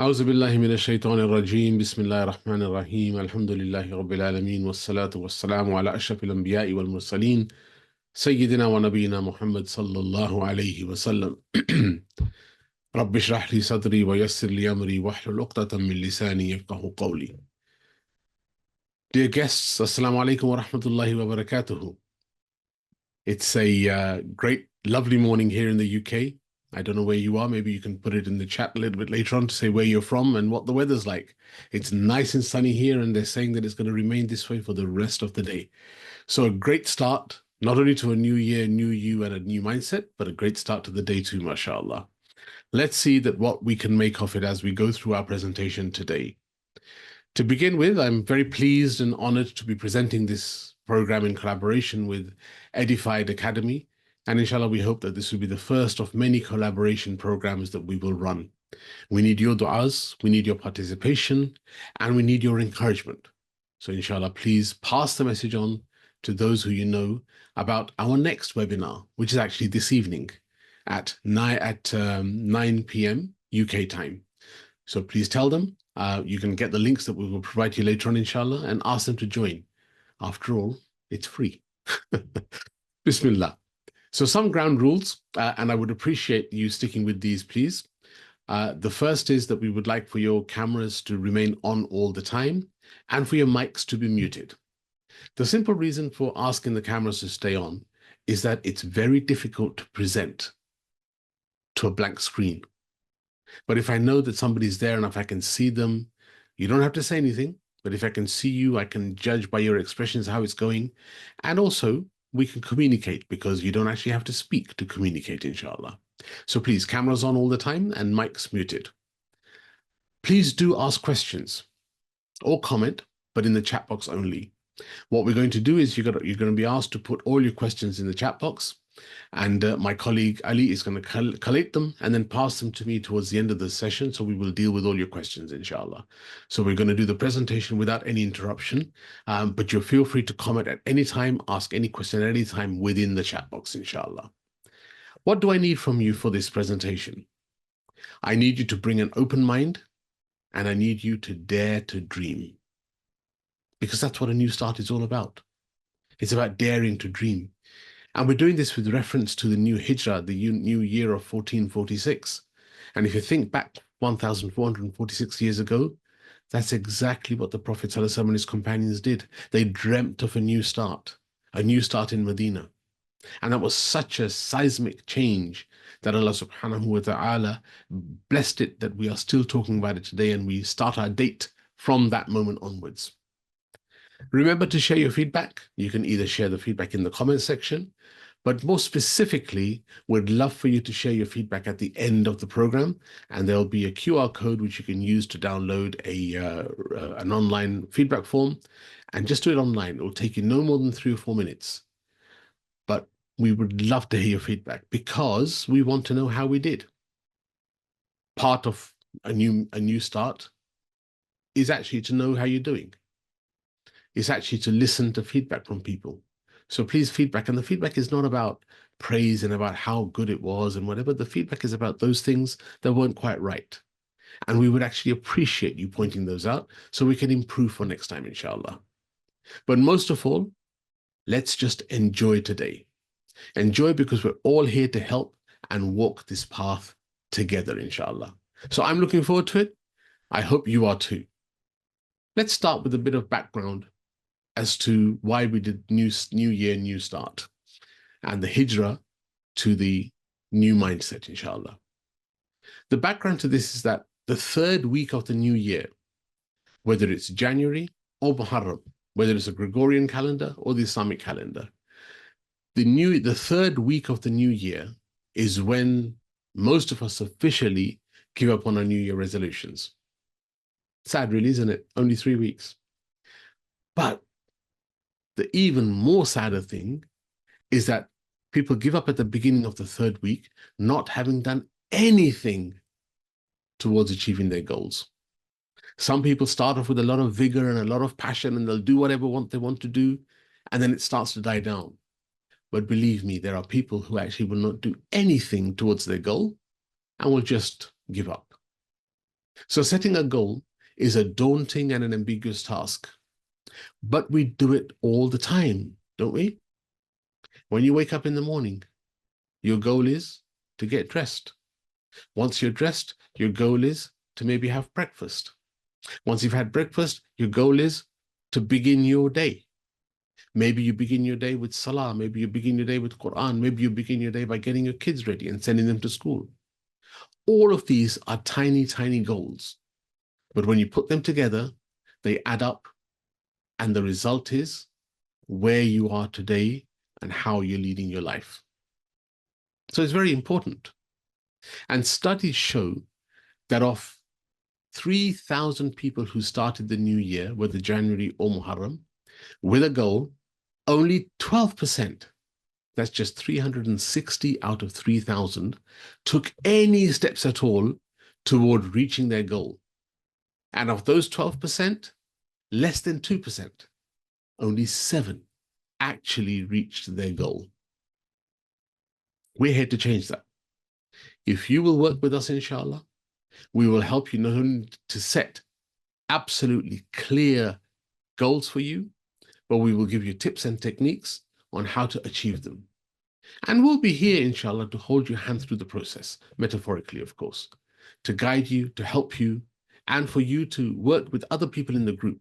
أعوذ بالله من الشيطان الرجيم بسم الله الرحمن الرحيم الحمد لله رب العالمين والصلاة والسلام على أشرف الأنبياء والمرسلين سيدنا ونبينا محمد صلى الله عليه وسلم رب اشرح لي صدري ويسر لي أمري واحلل عقدة من لساني يفقه قولي. Dear guests, Assalamu alaikum wa rahmatullahi wa barakatuhu. It's a great, lovely morning here in the UK. I don't know where you are. Maybe you can put it in the chat a little bit later on to say where you're from and what the weather's like. It's nice and sunny here, and they're saying that it's going to remain this way for the rest of the day. So a great start, not only to a new year, new you, and a new mindset, but a great start to the day too, mashallah. Let's see that what we can make of it as we go through our presentation today. To begin with, I'm very pleased and honored to be presenting this program in collaboration with Edified Academy. And inshallah, we hope that this will be the first of many collaboration programs that we will run. We need your du'as, we need your participation, and we need your encouragement. So inshallah, please pass the message on to those who you know about our next webinar, which is actually this evening at 9 p.m. UK time. So please tell them. You can get the links that we will provide you later on, inshallah, and ask them to join. After all, it's free. Bismillah. So some ground rules, and I would appreciate you sticking with these, please. The first is that we would like for your cameras to remain on all the time and for your mics to be muted. The simple reason for asking the cameras to stay on is that it's very difficult to present to a blank screen. But if I know that somebody's there and if I can see them, you don't have to say anything, but if I can see you, I can judge by your expressions how it's going. And also, we can communicate because you don't actually have to speak to communicate, inshallah. So please, cameras on all the time and mics muted. Please do ask questions or comment, but in the chat box only. What we're going to do is you're going to be asked to put all your questions in the chat box. And my colleague Ali is going to collate them and then pass them to me towards the end of the session. So we will deal with all your questions, inshallah. So we're going to do the presentation without any interruption, but you feel free to comment at any time, ask any question at any time within the chat box, inshallah. What do I need from you for this presentation? I need you to bring an open mind, and I need you to dare to dream, because that's what a new start is all about. It's about daring to dream. And we're doing this with reference to the new Hijra, the new year of 1446. And if you think back 1,446 years ago, that's exactly what the Prophet ﷺ and his companions did. They dreamt of a new start in Medina. And that was such a seismic change that Allah subhanahu wa ta'ala blessed it that we are still talking about it today, and we start our date from that moment onwards. Remember to share your feedback. You can either share the feedback in the comment section, but more specifically, we'd love for you to share your feedback at the end of the program, and there'll be a QR code which you can use to download an online feedback form, and just do it online. It will take you no more than 3 or 4 minutes. But we would love to hear your feedback because we want to know how we did. Part of a new start is actually to know how you're doing. It's actually to listen to feedback from people. So please feedback. And the feedback is not about praise and about how good it was and whatever. The feedback is about those things that weren't quite right. And we would actually appreciate you pointing those out so we can improve for next time, inshallah. But most of all, let's just enjoy today. Enjoy because we're all here to help and walk this path together, inshallah. So I'm looking forward to it. I hope you are too. Let's start with a bit of background as to why we did new year, new start, and the Hijra to the new mindset, inshallah. The background to this is that the 3rd week of the new year, whether it's January or Muharram, whether it's a Gregorian calendar or the Islamic calendar, the 3rd week of the new year is when most of us officially give up on our New Year resolutions. Sad, really, isn't it? Only 3 weeks. But the even more sadder thing is that people give up at the beginning of the 3rd week, not having done anything towards achieving their goals. Some people start off with a lot of vigor and a lot of passion, and they'll do whatever they want to do, and then it starts to die down. But believe me, there are people who actually will not do anything towards their goal and will just give up. So setting a goal is a daunting and an ambiguous task, but we do it all the time, don't we? When you wake up in the morning, your goal is to get dressed. Once you're dressed, your goal is to maybe have breakfast. Once you've had breakfast, your goal is to begin your day. Maybe you begin your day with salah. Maybe you begin your day with Quran. Maybe you begin your day by getting your kids ready and sending them to school. All of these are tiny, tiny goals. But when you put them together, they add up. And the result is where you are today and how you're leading your life. So it's very important. And studies show that of 3,000 people who started the new year, whether January or Muharram, with a goal, only 12%, that's just 360 out of 3,000, took any steps at all toward reaching their goal. And of those 12%, less than 2%, only 7 actually reached their goal. We're here to change that. If you will work with us, inshallah, we will help you not only to set absolutely clear goals for you, but we will give you tips and techniques on how to achieve them. And we'll be here, inshallah, to hold your hand through the process, metaphorically, of course, to guide you, to help you, and for you to work with other people in the group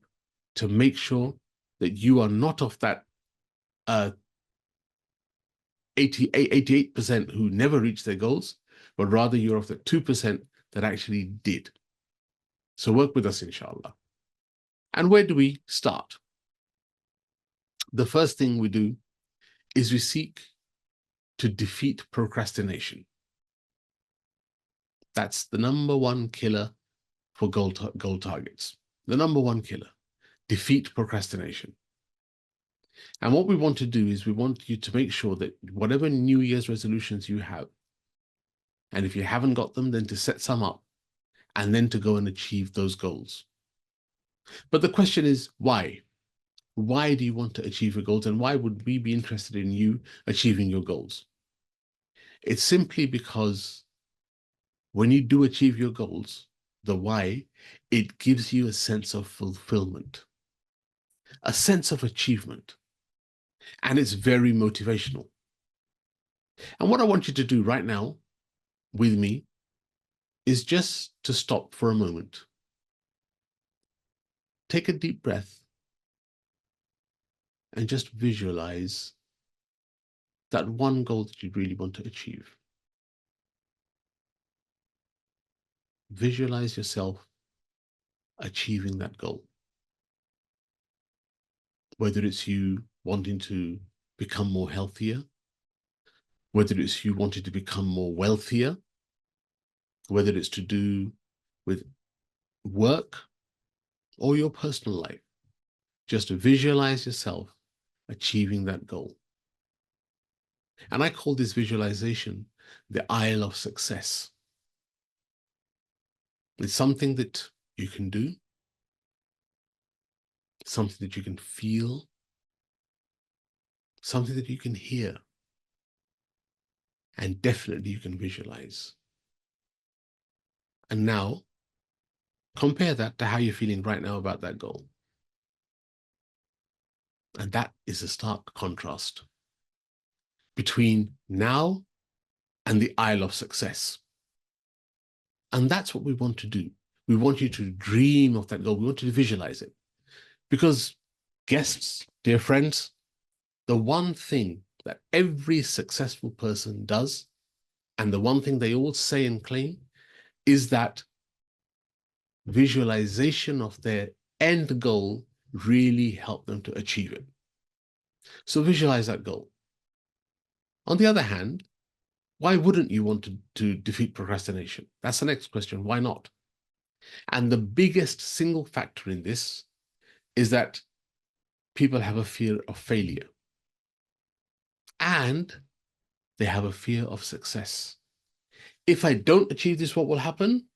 to make sure that you are not of that 88% who never reached their goals, but rather you're of the 2% that actually did. So work with us, inshallah. And where do we start? The first thing we do is we seek to defeat procrastination. That's the number one killer for goal targets. The number one killer, defeat procrastination. And what we want to do is we want you to make sure that whatever New Year's resolutions you have, and if you haven't got them, then to set some up and then to go and achieve those goals. But the question is, why? Why do you want to achieve your goals, and why would we be interested in you achieving your goals? It's simply because when you do achieve your goals, the why, it gives you a sense of fulfillment, a sense of achievement, and it's very motivational. And what I want you to do right now with me is just to stop for a moment. Take a deep breath and just visualize that one goal that you really want to achieve. Visualize yourself achieving that goal. Whether it's you wanting to become more healthier, whether it's you wanting to become more wealthier, whether it's to do with work or your personal life. Just visualize yourself achieving that goal. And I call this visualization the Isle of Success. It's something that you can do, something that you can feel, something that you can hear, and definitely you can visualize. And now, compare that to how you're feeling right now about that goal. And that is a stark contrast between now and the Isle of Success. And that's what we want to do. We want you to dream of that goal. We want you to visualize it. Because guests, dear friends, the one thing that every successful person does, and the one thing they all say and claim, is that visualization of their end goal really helped them to achieve it. So visualize that goal. On the other hand, why wouldn't you want to defeat procrastination? That's the next question. Why not? And the biggest single factor in this is that people have a fear of failure. And they have a fear of success. If I don't achieve this, what will happen?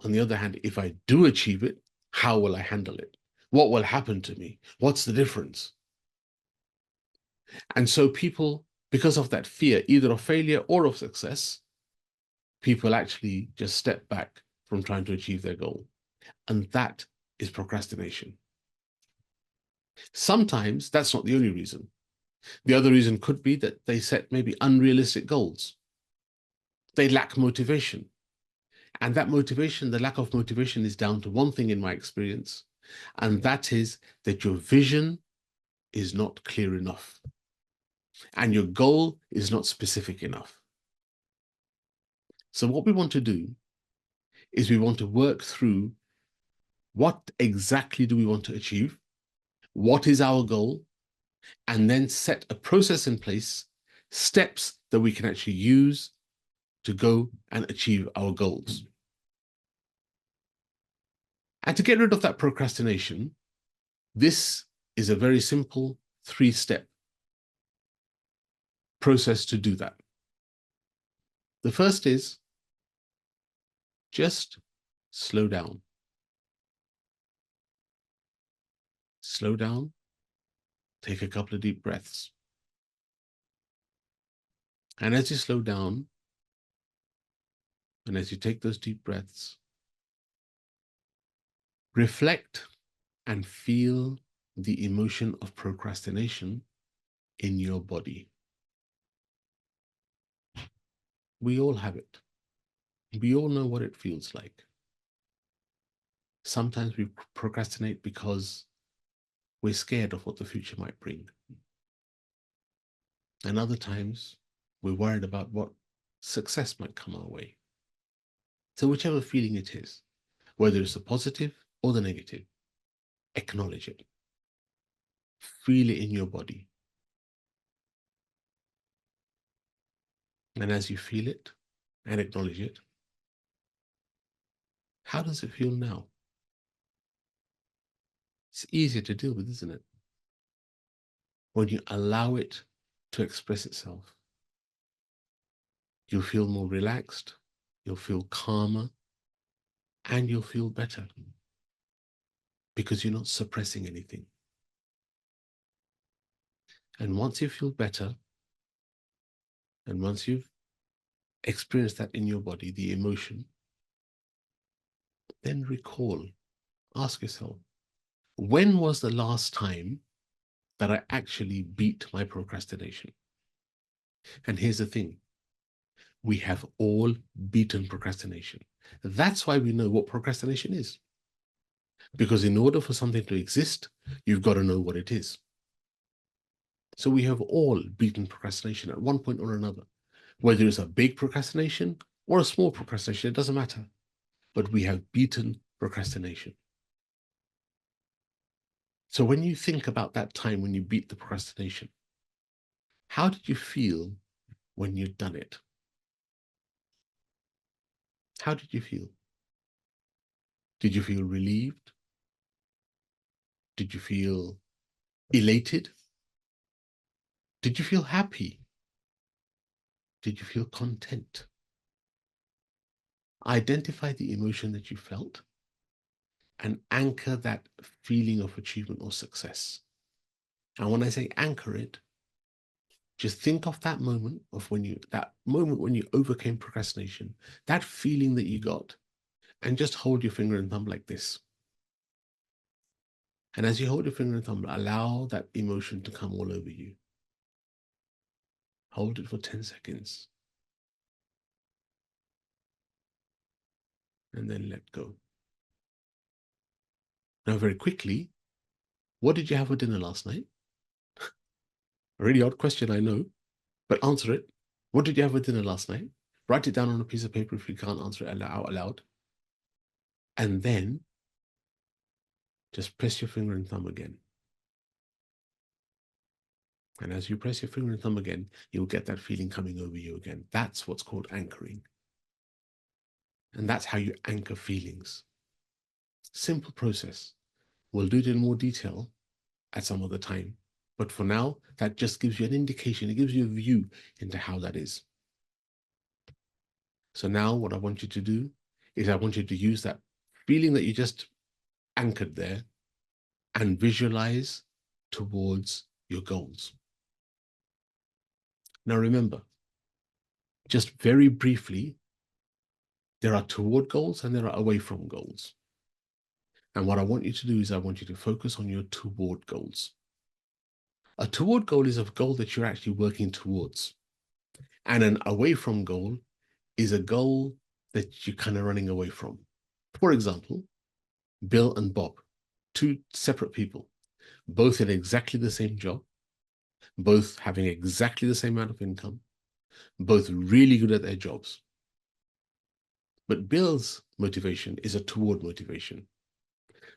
On the other hand, if I do achieve it, how will I handle it? What will happen to me? What's the difference? And so people, because of that fear, either of failure or of success, people actually just step back from trying to achieve their goal. And that is procrastination. Sometimes that's not the only reason. The other reason could be that they set maybe unrealistic goals. They lack motivation. And that motivation, the lack of motivation, is down to one thing in my experience, and that is that your vision is not clear enough and your goal is not specific enough. So what we want to do is we want to work through what exactly do we want to achieve, what is our goal, and then set a process in place, steps that we can actually use to go and achieve our goals. And to get rid of that procrastination, this is a very simple 3-step process to do that. The first is just slow down. Slow down, take a couple of deep breaths. And as you slow down, and as you take those deep breaths, reflect and feel the emotion of procrastination in your body. We all have it. We all know what it feels like. Sometimes we procrastinate because we're scared of what the future might bring. And other times, we're worried about what success might come our way. So whichever feeling it is, whether it's the positive or the negative, acknowledge it. Feel it in your body. And as you feel it and acknowledge it, how does it feel now? It's easier to deal with, isn't it? When you allow it to express itself, you'll feel more relaxed, you'll feel calmer, and you'll feel better because you're not suppressing anything. And once you feel better, and once you've experienced that in your body, the emotion, then recall, ask yourself, when was the last time that I actually beat my procrastination? And here's the thing, we have all beaten procrastination. That's why we know what procrastination is. Because in order for something to exist, you've got to know what it is. So we have all beaten procrastination at one point or another. Whether it's a big procrastination or a small procrastination, it doesn't matter. But we have beaten procrastination. So when you think about that time when you beat the procrastination, how did you feel when you'd done it? How did you feel? Did you feel relieved? Did you feel elated? Did you feel happy? Did you feel content? Identify the emotion that you felt and anchor that feeling of achievement or success. And when I say anchor it, just think of that moment when you overcame procrastination, that feeling that you got, and just hold your finger and thumb like this. And as you hold your finger and thumb, allow that emotion to come all over you. Hold it for 10 seconds. And then let go. Now, very quickly, what did you have for dinner last night? A really odd question, I know, but answer it. What did you have for dinner last night? Write it down on a piece of paper if you can't answer it out loud. And then just press your finger and thumb again. And as you press your finger and thumb again, you'll get that feeling coming over you again. That's what's called anchoring. And that's how you anchor feelings. Simple process. We'll do it in more detail at some other time. But for now, that just gives you an indication. It gives you a view into how that is. So now what I want you to do is I want you to use that feeling that you just anchored there and visualize towards your goals. Now remember, just very briefly, There are toward goals and there are away from goals. And what I want you to do is I want you to focus on your toward goals. A toward goal is a goal that you're actually working towards. And an away from goal is a goal that you're kind of running away from. For example, Bill and Bob, two separate people, both in exactly the same job, both having exactly the same amount of income, both really good at their jobs. But Bill's motivation is a toward motivation.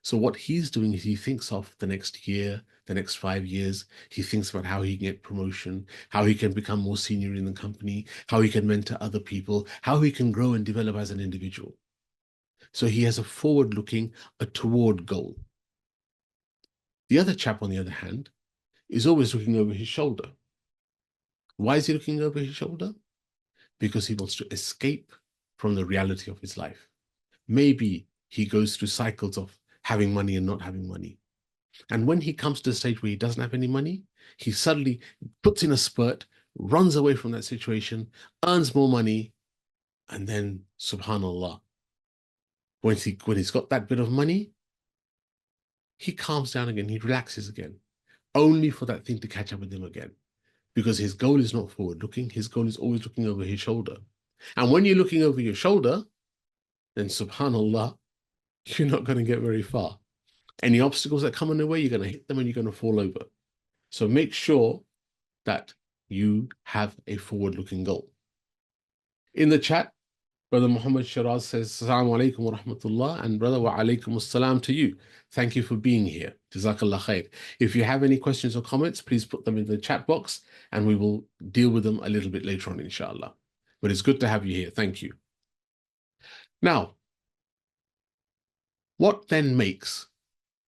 So what he's doing is he thinks of the next year, the next 5 years. He thinks about how he can get promotion, how he can become more senior in the company, how he can mentor other people, how he can grow and develop as an individual. So he has a forward-looking, a toward goal. The other chap, on the other hand, is always looking over his shoulder. Why is he looking over his shoulder? Because he wants to escape from the reality of his life. Maybe he goes through cycles of having money and not having money. And when he comes to the stage where he doesn't have any money, he suddenly puts in a spurt, runs away from that situation, earns more money, and then, subhanAllah, when he's got that bit of money, he calms down again, he relaxes again, only for that thing to catch up with him again. Because his goal is not forward-looking, his goal is always looking over his shoulder. And when you're looking over your shoulder, then subhanAllah, you're not going to get very far. Any obstacles that come in the way, you're going to hit them and you're going to fall over. So make sure that you have a forward-looking goal. In the chat, Brother Muhammad Shiraz says, Assalamu alaikum wa rahmatullah, and Brother wa alaikum assalam to you. Thank you for being here. Jazakallah khair. If you have any questions or comments, please put them in the chat box and we will deal with them a little bit later on, inshallah. But it's good to have you here. Thank you. Now, what then makes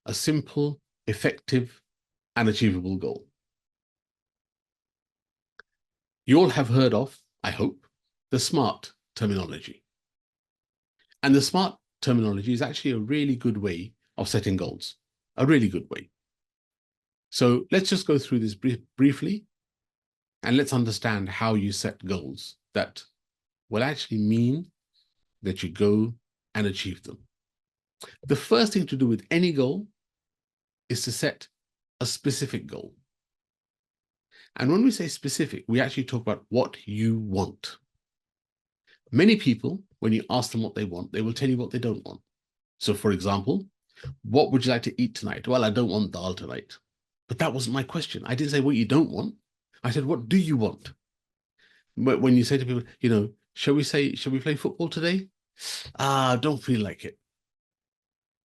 a simple, effective, and achievable goal? You all have heard of, I hope, the SMART terminology. And the SMART terminology is actually a really good way of setting goals, a really good way. So let's just go through this briefly, and let's understand how you set goals that will actually mean that you go and achieve them. The first thing to do with any goal is to set a specific goal. And when we say specific, we actually talk about what you want. Many people, when you ask them what they want, they will tell you what they don't want. So for example, what would you like to eat tonight? Well, I don't want dal tonight. But that wasn't my question. I didn't say what you don't want. I said, what do you want? But when you say to people, you know, shall we play football today? Don't feel like it.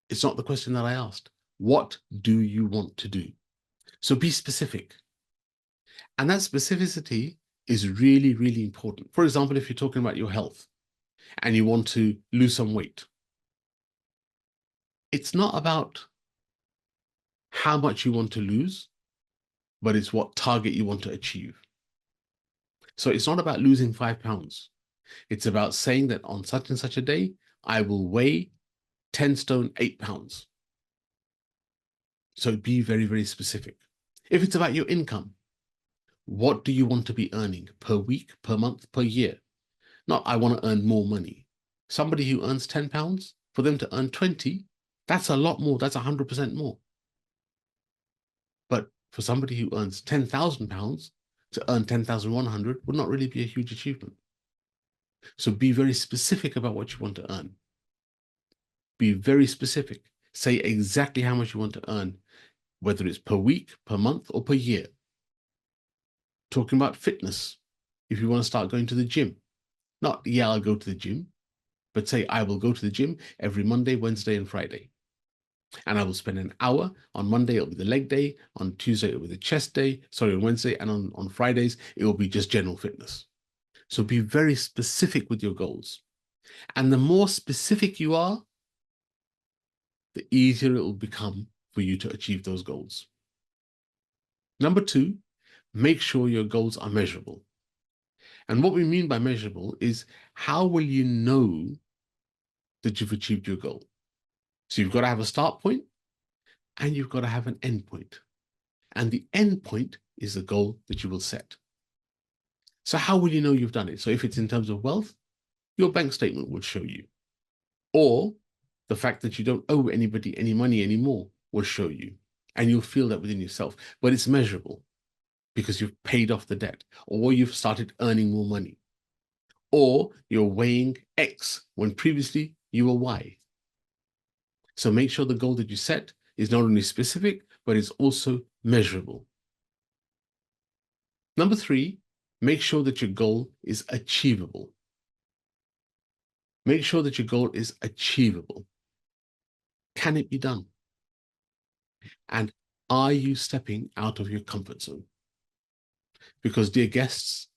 It's not the question that I asked. What do you want to do? So be specific. And that specificity is really, really important. For example, if you're talking about your health and you want to lose some weight, it's not about how much you want to lose, but it's what target you want to achieve. So it's not about losing 5 pounds. It's about saying that on such and such a day, I will weigh 10 stone, 8 pounds. So be very, very specific. If it's about your income, what do you want to be earning per week, per month, per year? Not, I want to earn more money. Somebody who earns 10 pounds, for them to earn 20, that's a lot more. That's 100% more. But for somebody who earns 10,000 pounds, to earn 10,100 would not really be a huge achievement. So be very specific about what you want to earn. Be very specific. Say exactly how much you want to earn, whether it's per week, per month, or per year. Talking about fitness, if you want to start going to the gym, not, yeah, I'll go to the gym, but say, I will go to the gym every Monday, Wednesday, and Friday. And I will spend an hour. On Monday, it'll be the leg day. On Tuesday, it'll be the chest day. Sorry, on Wednesday. And on Fridays, it will be just general fitness. So be very specific with your goals. And the more specific you are, the easier it will become for you to achieve those goals. Number 2, make sure your goals are measurable. And what we mean by measurable is, how will you know that you've achieved your goal? So you've got to have a start point and you've got to have an end point. And the end point is the goal that you will set. So how will you know you've done it? So if it's in terms of wealth, Your bank statement will show you. Or the fact that you don't owe anybody any money anymore will show you. And you'll feel that within yourself. But it's measurable because you've paid off the debt, or you've started earning more money, or you're weighing X when previously you were Y. So make sure the goal that you set is not only specific, but it's also measurable. Number 3, make sure that your goal is achievable. Make sure that your goal is achievable. Can it be done? And are you stepping out of your comfort zone? Because, dear guests,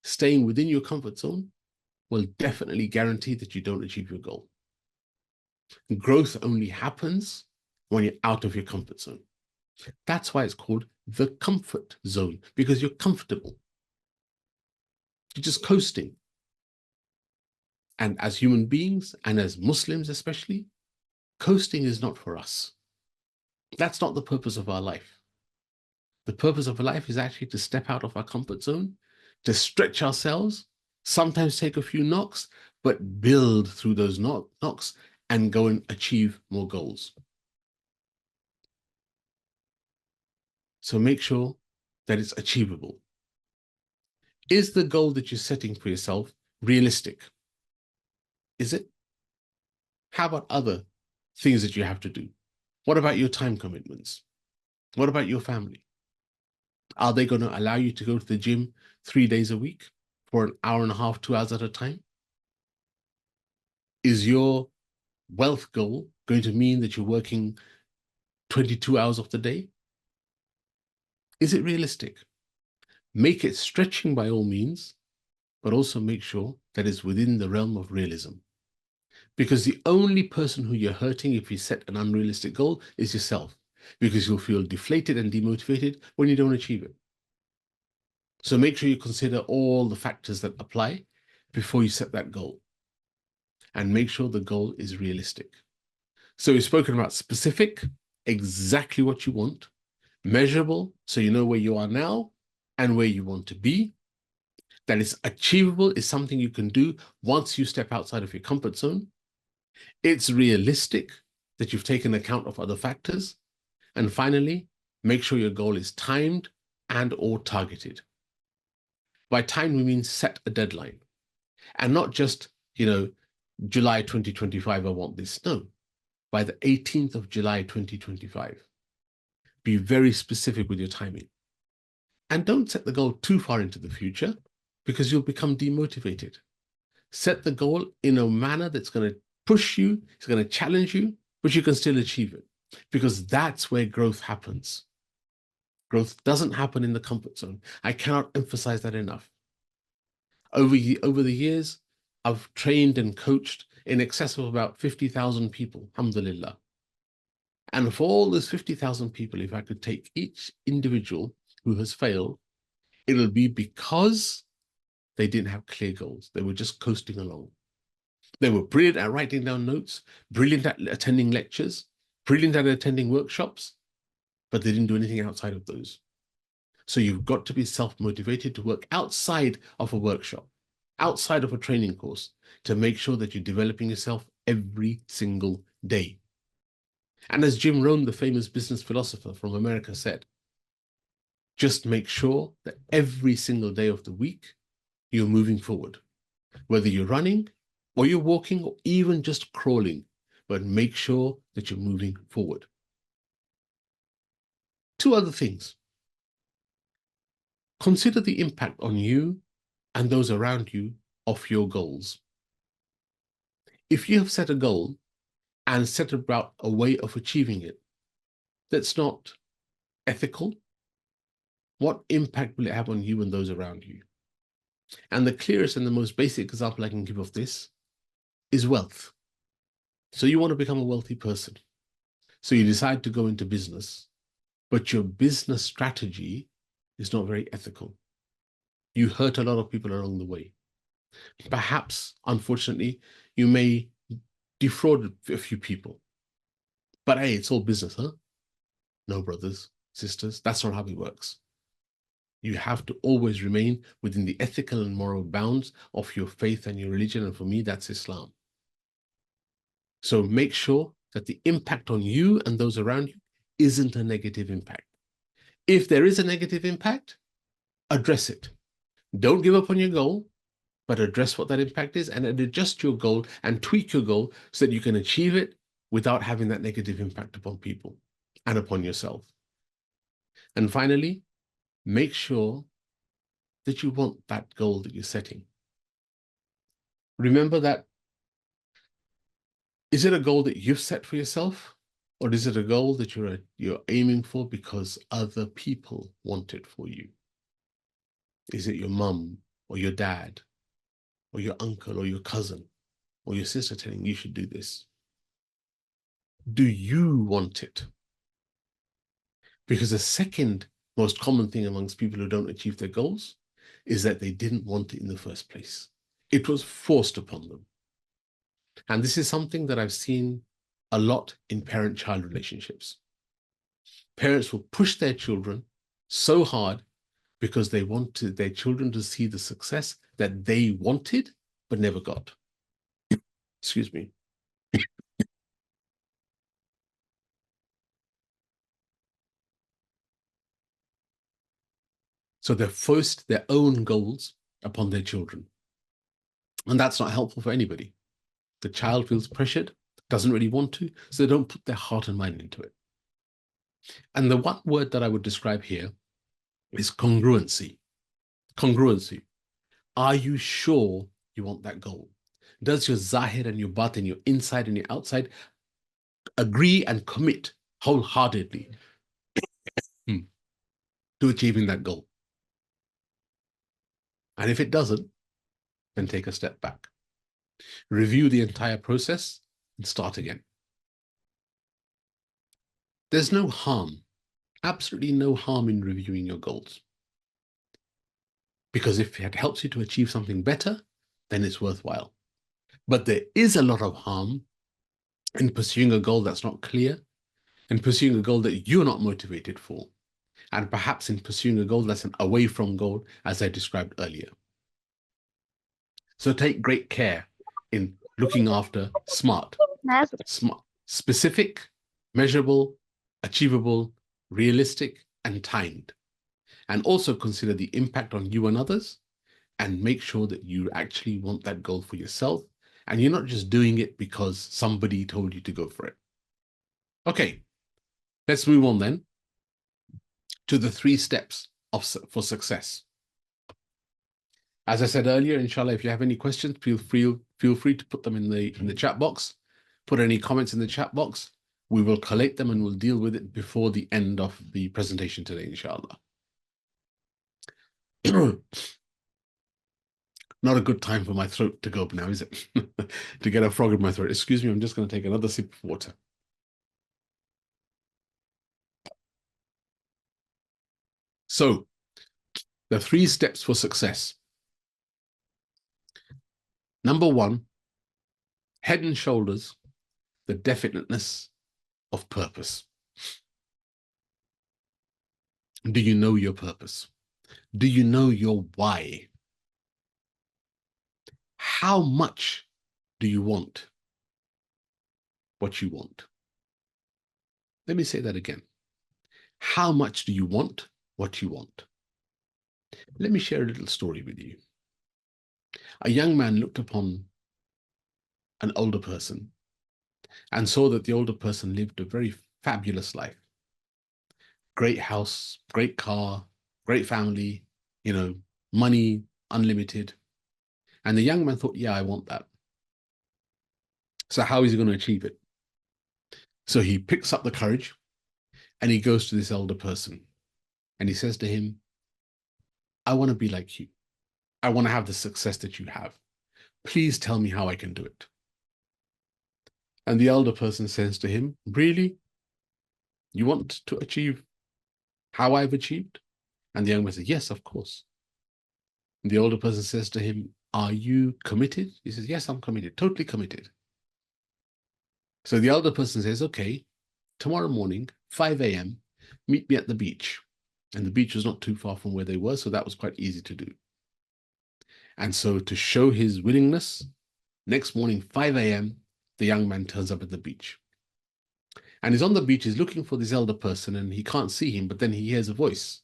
staying within your comfort zone will definitely guarantee that you don't achieve your goal. Growth only happens when you're out of your comfort zone. That's why it's called the comfort zone, because you're comfortable. You're just coasting. And as human beings, and as Muslims especially, coasting is not for us. That's not the purpose of our life. The purpose of life is actually to step out of our comfort zone, to stretch ourselves, sometimes take a few knocks, but build through those knocks and go and achieve more goals. So make sure that it's achievable. Is the goal that you're setting for yourself realistic? Is it? How about other things that you have to do? What about your time commitments? What about your family? Are they going to allow you to go to the gym 3 days a week for an hour and a half, 2 hours at a time? Is your wealth goal going to mean that you're working 22 hours of the day? Is it realistic? Make it stretching by all means, but also make sure that it's within the realm of realism. Because the only person who you're hurting if you set an unrealistic goal is yourself, because you'll feel deflated and demotivated when you don't achieve it. So make sure you consider all the factors that apply before you set that goal. And make sure the goal is realistic. So we've spoken about specific, exactly what you want, measurable, so you know where you are now and where you want to be. That is achievable, is something you can do once you step outside of your comfort zone. It's realistic, that you've taken account of other factors. And finally, make sure your goal is timed and or targeted. By time, we mean set a deadline. And not just, July 2025, I want this. No, by the 18th of July 2025. Be very specific with your timing. And don't set the goal too far into the future, because you'll become demotivated. Set the goal in a manner that's going to push you, it's going to challenge you, but you can still achieve it, because that's where growth happens. Growth doesn't happen in the comfort zone. I cannot emphasize that enough. Over the years, I've trained and coached in excess of about 50,000 people, alhamdulillah. And for all those 50,000 people, if I could take each individual who has failed, it'll be because they didn't have clear goals. They were just coasting along. They were brilliant at writing down notes, brilliant at attending lectures, brilliant at attending workshops, but they didn't do anything outside of those. So you've got to be self-motivated to work outside of a workshop, outside of a training course, to make sure that you're developing yourself every single day. And as Jim Rohn, the famous business philosopher from America, said, just make sure that every single day of the week, you're moving forward, whether you're running or you're walking or even just crawling, but make sure that you're moving forward. 2 other things. Consider the impact on you and those around you of your goals. If you have set a goal and set about a way of achieving it that's not ethical, what impact will it have on you and those around you? And the clearest and the most basic example I can give of this is wealth. So you want to become a wealthy person. So you decide to go into business, but your business strategy is not very ethical. You hurt a lot of people along the way. Perhaps, unfortunately, you may defraud a few people. But hey, it's all business, huh? No, brothers, sisters, that's not how it works. You have to always remain within the ethical and moral bounds of your faith and your religion. And for me, that's Islam. So make sure that the impact on you and those around you isn't a negative impact. If there is a negative impact, address it. Don't give up on your goal, but address what that impact is and adjust your goal and tweak your goal so that you can achieve it without having that negative impact upon people and upon yourself. And finally, make sure that you want that goal that you're setting. Remember that, is it a goal that you've set for yourself, or is it a goal that you're aiming for because other people want it for you? Is it your mum or your dad or your uncle or your cousin or your sister telling you should do this? Do you want it? Because the second most common thing amongst people who don't achieve their goals is that they didn't want it in the first place. It was forced upon them. And this is something that I've seen a lot in parent-child relationships. Parents will push their children so hard because they wanted their children to see the success that they wanted but never got. Excuse me. So they forced their own goals upon their children. And that's not helpful for anybody. The child feels pressured, doesn't really want to, so they don't put their heart and mind into it. And the one word that I would describe here is congruency. Congruency. Are you sure you want that goal? Does your zahir and your batin, your inside and your outside, agree and commit wholeheartedly to achieving that goal? And if it doesn't, then take a step back. Review the entire process and start again. There's no harm, absolutely no harm in reviewing your goals. Because if it helps you to achieve something better, then it's worthwhile. But there is a lot of harm in pursuing a goal that's not clear, and pursuing a goal that you're not motivated for, and perhaps in pursuing a goal that's an away from goal, as I described earlier. So take great care in looking after smart, specific, measurable, achievable, realistic, and timed. And also consider the impact on you and others, and make sure that you actually want that goal for yourself, and you're not just doing it because somebody told you to go for it. Okay, let's move on then to the 3 steps for success. As I said earlier, inshallah, if you have any questions, feel free to put them in the chat box. Put any comments in the chat box. We will collate them and we'll deal with it before the end of the presentation today, inshallah. Not a good time for my throat to go up now, is it? To get a frog in my throat. Excuse me, I'm just going to take another sip of water. So, the 3 steps for success. Number 1, head and shoulders, the definiteness of purpose. Do you know your purpose? Do you know your why? How much do you want what you want? Let me say that again. How much do you want what you want? Let me share a little story with you. A young man looked upon an older person and saw that the older person lived a very fabulous life. Great house, great car, great family, money, unlimited. And the young man thought, yeah, I want that. So how is he going to achieve it? So he picks up the courage and he goes to this elder person and he says to him, I want to be like you. I want to have the success that you have. Please tell me how I can do it. And the elder person says to him, really? You want to achieve how I've achieved? And the young man says, yes, of course. And the older person says to him, are you committed? He says, yes, I'm committed, totally committed. So the elder person says, okay, tomorrow morning, 5 a.m., meet me at the beach. And the beach was not too far from where they were, so that was quite easy to do. And so to show his willingness, next morning, 5 a.m., the young man turns up at the beach. And he's on the beach, he's looking for this elder person, and he can't see him, but then he hears a voice.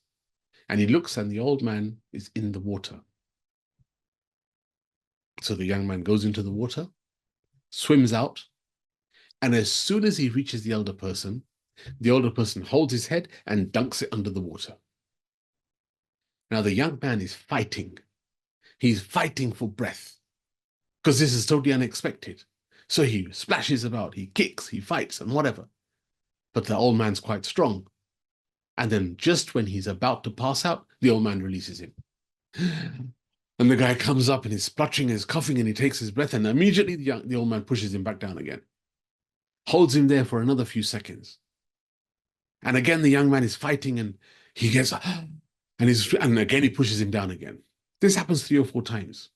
And he looks, and the old man is in the water. So the young man goes into the water, swims out, and as soon as he reaches the older person holds his head and dunks it under the water. Now the young man is fighting. He's fighting for breath because this is totally unexpected. So he splashes about, he kicks, he fights, and whatever. But the old man's quite strong. And then just when he's about to pass out, the old man releases him. And the guy comes up and he's spluttering, he's coughing, and he takes his breath, and immediately the old man pushes him back down again. Holds him there for another few seconds. And again, the young man is fighting, and he gets, and again he pushes him down again. This happens 3 or 4 times.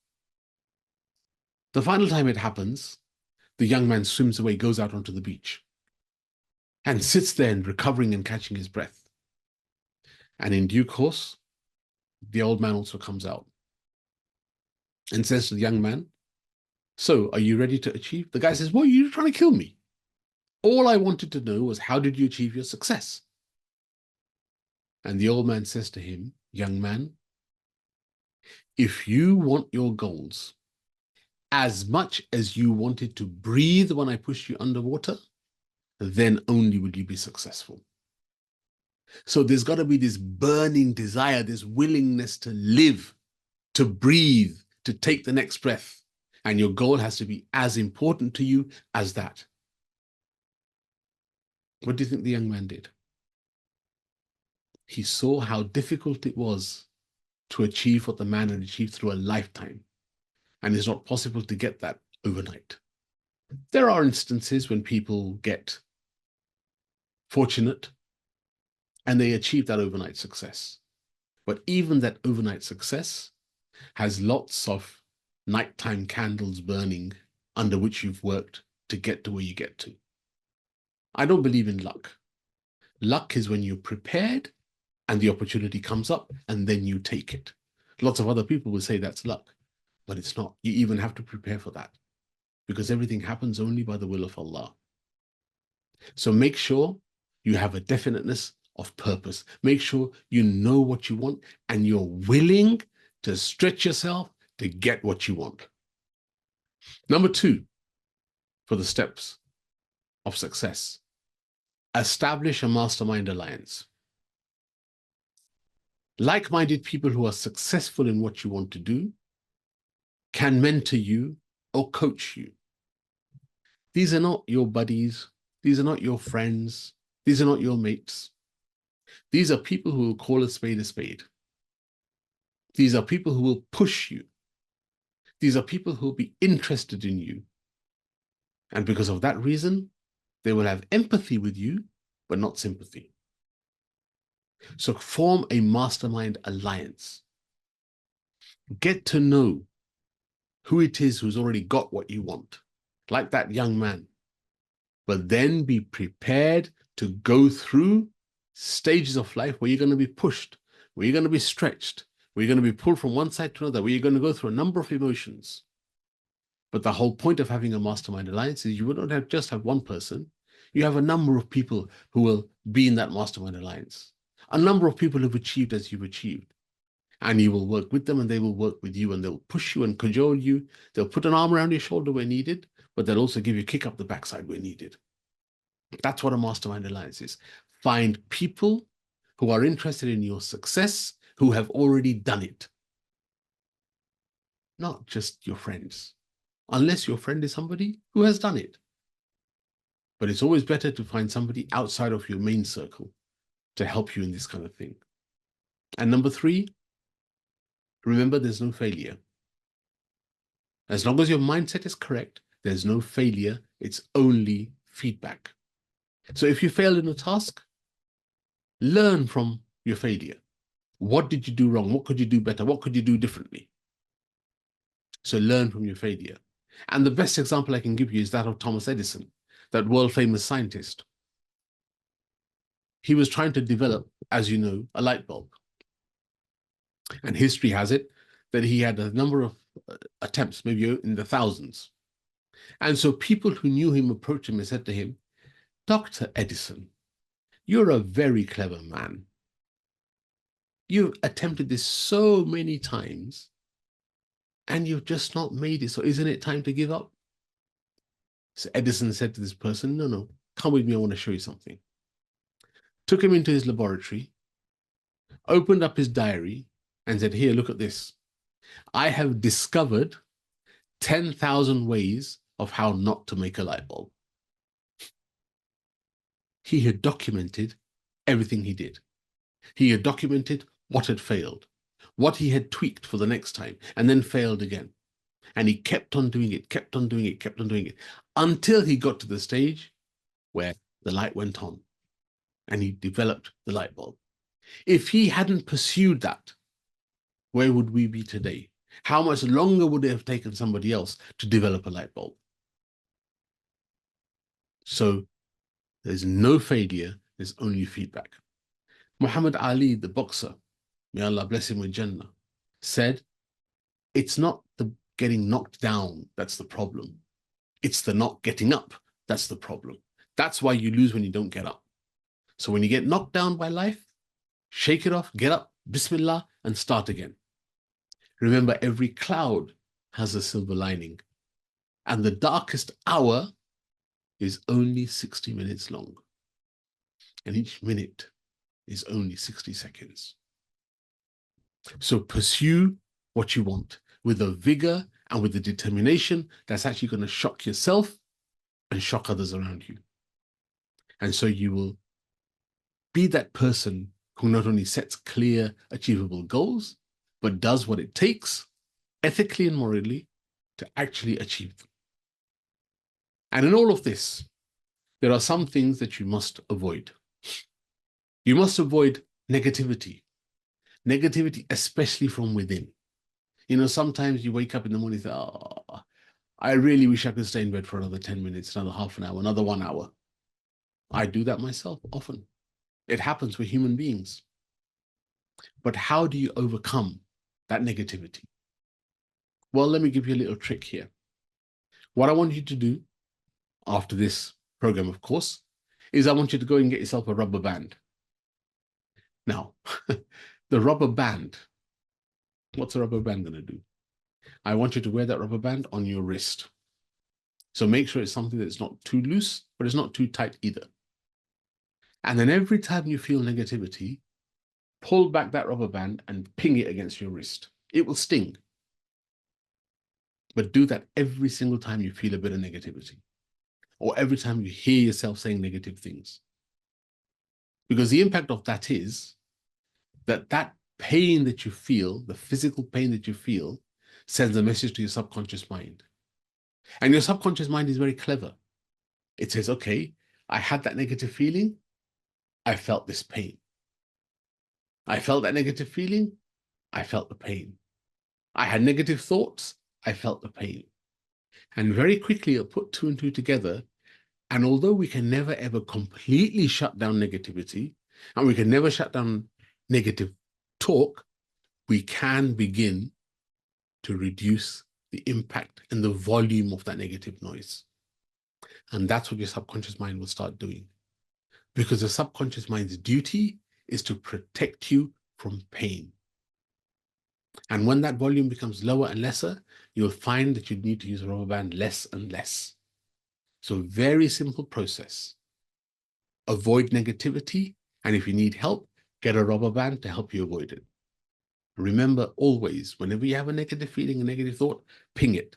The final time it happens, the young man swims away, goes out onto the beach, and sits there and recovering and catching his breath. And in due course, the old man also comes out and says to the young man, "So, are you ready to achieve?" The guy says, "Well, you're trying to kill me. All I wanted to know was, how did you achieve your success?" And the old man says to him, "Young man, if you want your goals as much as you wanted to breathe when I pushed you underwater, then only will you be successful. So there's got to be this burning desire, this willingness to live, to breathe, to take the next breath. And your goal has to be as important to you as that." What do you think the young man did? He saw how difficult it was to achieve what the man had achieved through a lifetime. And it's not possible to get that overnight. There are instances when people get fortunate and they achieve that overnight success. But even that overnight success has lots of nighttime candles burning under which you've worked to get to where you get to. I don't believe in luck. Luck is when you're prepared and the opportunity comes up and then you take it. Lots of other people will say that's luck, but it's not. You even have to prepare for that because everything happens only by the will of Allah. So make sure you have a definiteness of purpose. Make sure you know what you want and you're willing to stretch yourself to get what you want. Number 2, for the steps of success, establish a mastermind alliance. Like-minded people who are successful in what you want to do can mentor you or coach you. These are not your buddies. These are not your friends. These are not your mates. These are people who will call a spade a spade. These are people who will push you. These are people who will be interested in you. And because of that reason, they will have empathy with you, but not sympathy. So form a mastermind alliance. Get to know who it is who's already got what you want, like that young man. But then be prepared to go through stages of life where you're going to be pushed, where you're going to be stretched, where you're going to be pulled from one side to another, where you're going to go through a number of emotions. But the whole point of having a mastermind alliance is you will not just have one person. You have a number of people who will be in that mastermind alliance. A number of people who've achieved as you've achieved. And you will work with them and they will work with you and they'll push you and cajole you. They'll put an arm around your shoulder where needed, but they'll also give you a kick up the backside where needed. That's what a mastermind alliance is. Find people who are interested in your success, who have already done it. Not just your friends, unless your friend is somebody who has done it. But it's always better to find somebody outside of your main circle to help you in this kind of thing. And number 3, remember there's no failure. As long as your mindset is correct, there's no failure. It's only feedback. So if you failed in a task, learn from your failure. What did you do wrong? What could you do better? What could you do differently? So learn from your failure. And the best example I can give you is that of Thomas Edison, that world-famous scientist. He was trying to develop, as you know, a light bulb. And history has it that he had a number of attempts, maybe in the thousands. And so people who knew him approached him and said to him, Dr. Edison, you're a very clever man. You've attempted this so many times and you've just not made it. So isn't it time to give up? So Edison said to this person, no, come with me. I want to show you something. Took him into his laboratory, opened up his diary and said, here, look at this. I have discovered 10,000 ways of how not to make a light bulb. He had documented everything he did. He had documented what had failed, what he had tweaked for the next time, and then failed again. And he kept on doing it, kept on doing it, kept on doing it, until he got to the stage where the light went on and he developed the light bulb. If he hadn't pursued that, where would we be today? How much longer would it have taken somebody else to develop a light bulb? So there's no failure, there's only feedback. Muhammad Ali, the boxer, may Allah bless him with Jannah, said, it's not the getting knocked down that's the problem. It's the not getting up that's the problem. That's why you lose when you don't get up. So when you get knocked down by life, shake it off, get up, Bismillah, and start again. Remember, every cloud has a silver lining, and the darkest hour is only 60 minutes long, and each minute is only 60 seconds. So pursue what you want with a vigor and with the determination that's actually going to shock yourself and shock others around you. And so you will be that person who not only sets clear, achievable goals, but does what it takes, ethically and morally, to actually achieve them. And in all of this, there are some things that you must avoid. You must avoid negativity. Negativity, especially from within. You know, sometimes you wake up in the morning and say, oh, I really wish I could stay in bed for another 10 minutes, another half an hour, another 1 hour. I do that myself often. It happens with human beings. But how do you overcome that negativity? Well, let me give you a little trick here. What I want you to do after this program, of course, is I want you to go and get yourself a rubber band. Now, the rubber band, what's a rubber band going to do? I want you to wear that rubber band on your wrist. So make sure it's something that's not too loose, but it's not too tight either. And then every time you feel negativity, pull back that rubber band and ping it against your wrist. It will sting. But do that every single time you feel a bit of negativity, or every time you hear yourself saying negative things. Because the impact of that is that that pain that you feel, the physical pain that you feel, sends a message to your subconscious mind. And your subconscious mind is very clever. It says, okay, I had that negative feeling. I felt this pain. I felt that negative feeling. I felt the pain. I had negative thoughts. I felt the pain. And very quickly, it'll put two and two together. And although we can never, ever completely shut down negativity, and we can never shut down negative talk, we can begin to reduce the impact and the volume of that negative noise. And that's what your subconscious mind will start doing. Because the subconscious mind's duty is to protect you from pain. And when that volume becomes lower and lesser, you'll find that you need to use a rubber band less and less. So very simple process. Avoid negativity, and if you need help, get a rubber band to help you avoid it. Remember always, whenever you have a negative feeling, a negative thought, ping it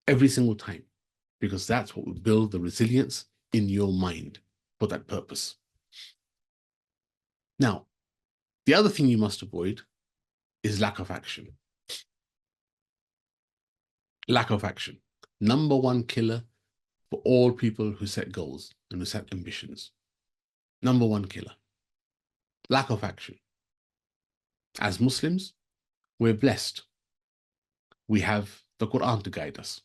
every single time, because that's what will build the resilience in your mind for that purpose. Now, the other thing you must avoid is lack of action. Lack of action. Number one killer for all people who set goals and who set ambitions. Number one killer. Lack of action. As Muslims, we're blessed. We have the Quran to guide us.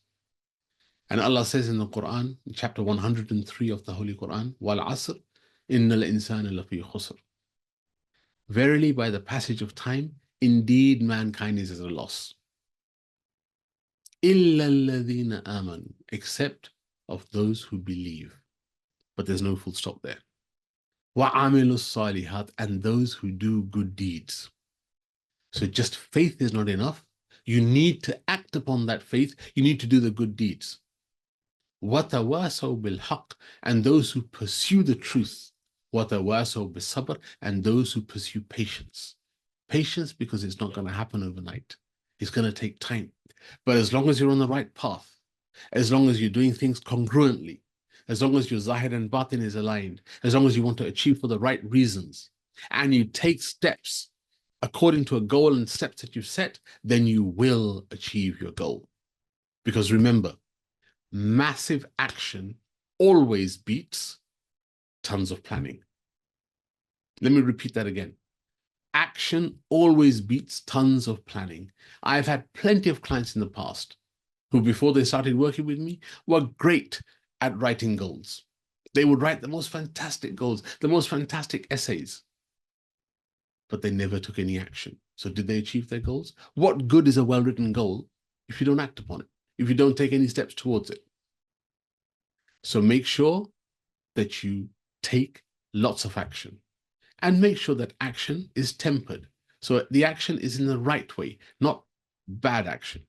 And Allah says in the Quran, in chapter 103 of the Holy Quran, Wal Asr, Innal insana lafi khusr. Verily, by the passage of time, indeed mankind is at a loss. Illa alladhina amanu, except of those who believe. But there's no full stop there. Wa amilus salihat, and those who do good deeds. So just faith is not enough. You need to act upon that faith. You need to do the good deeds. وَتَوَاسَوْا بِالْحَقِّ, and those who pursue the truth. وَتَوَاسَوْا بِالصَّبْرِ, and those who pursue patience. Patience, because it's not going to happen overnight. It's going to take time. But as long as you're on the right path, as long as you're doing things congruently, as long as your zahir and batin is aligned, as long as you want to achieve for the right reasons, and you take steps according to a goal and steps that you've set, then you will achieve your goal. Because remember, massive action always beats tons of planning. Let me repeat that again. Action always beats tons of planning. I've had plenty of clients in the past who, before they started working with me, were great at writing goals. They would write the most fantastic goals, the most fantastic essays, but they never took any action. So did they achieve their goals? What good is a well-written goal if you don't act upon it, if you don't take any steps towards it? So make sure that you take lots of action, and make sure that action is tempered. So the action is in the right way, not bad action,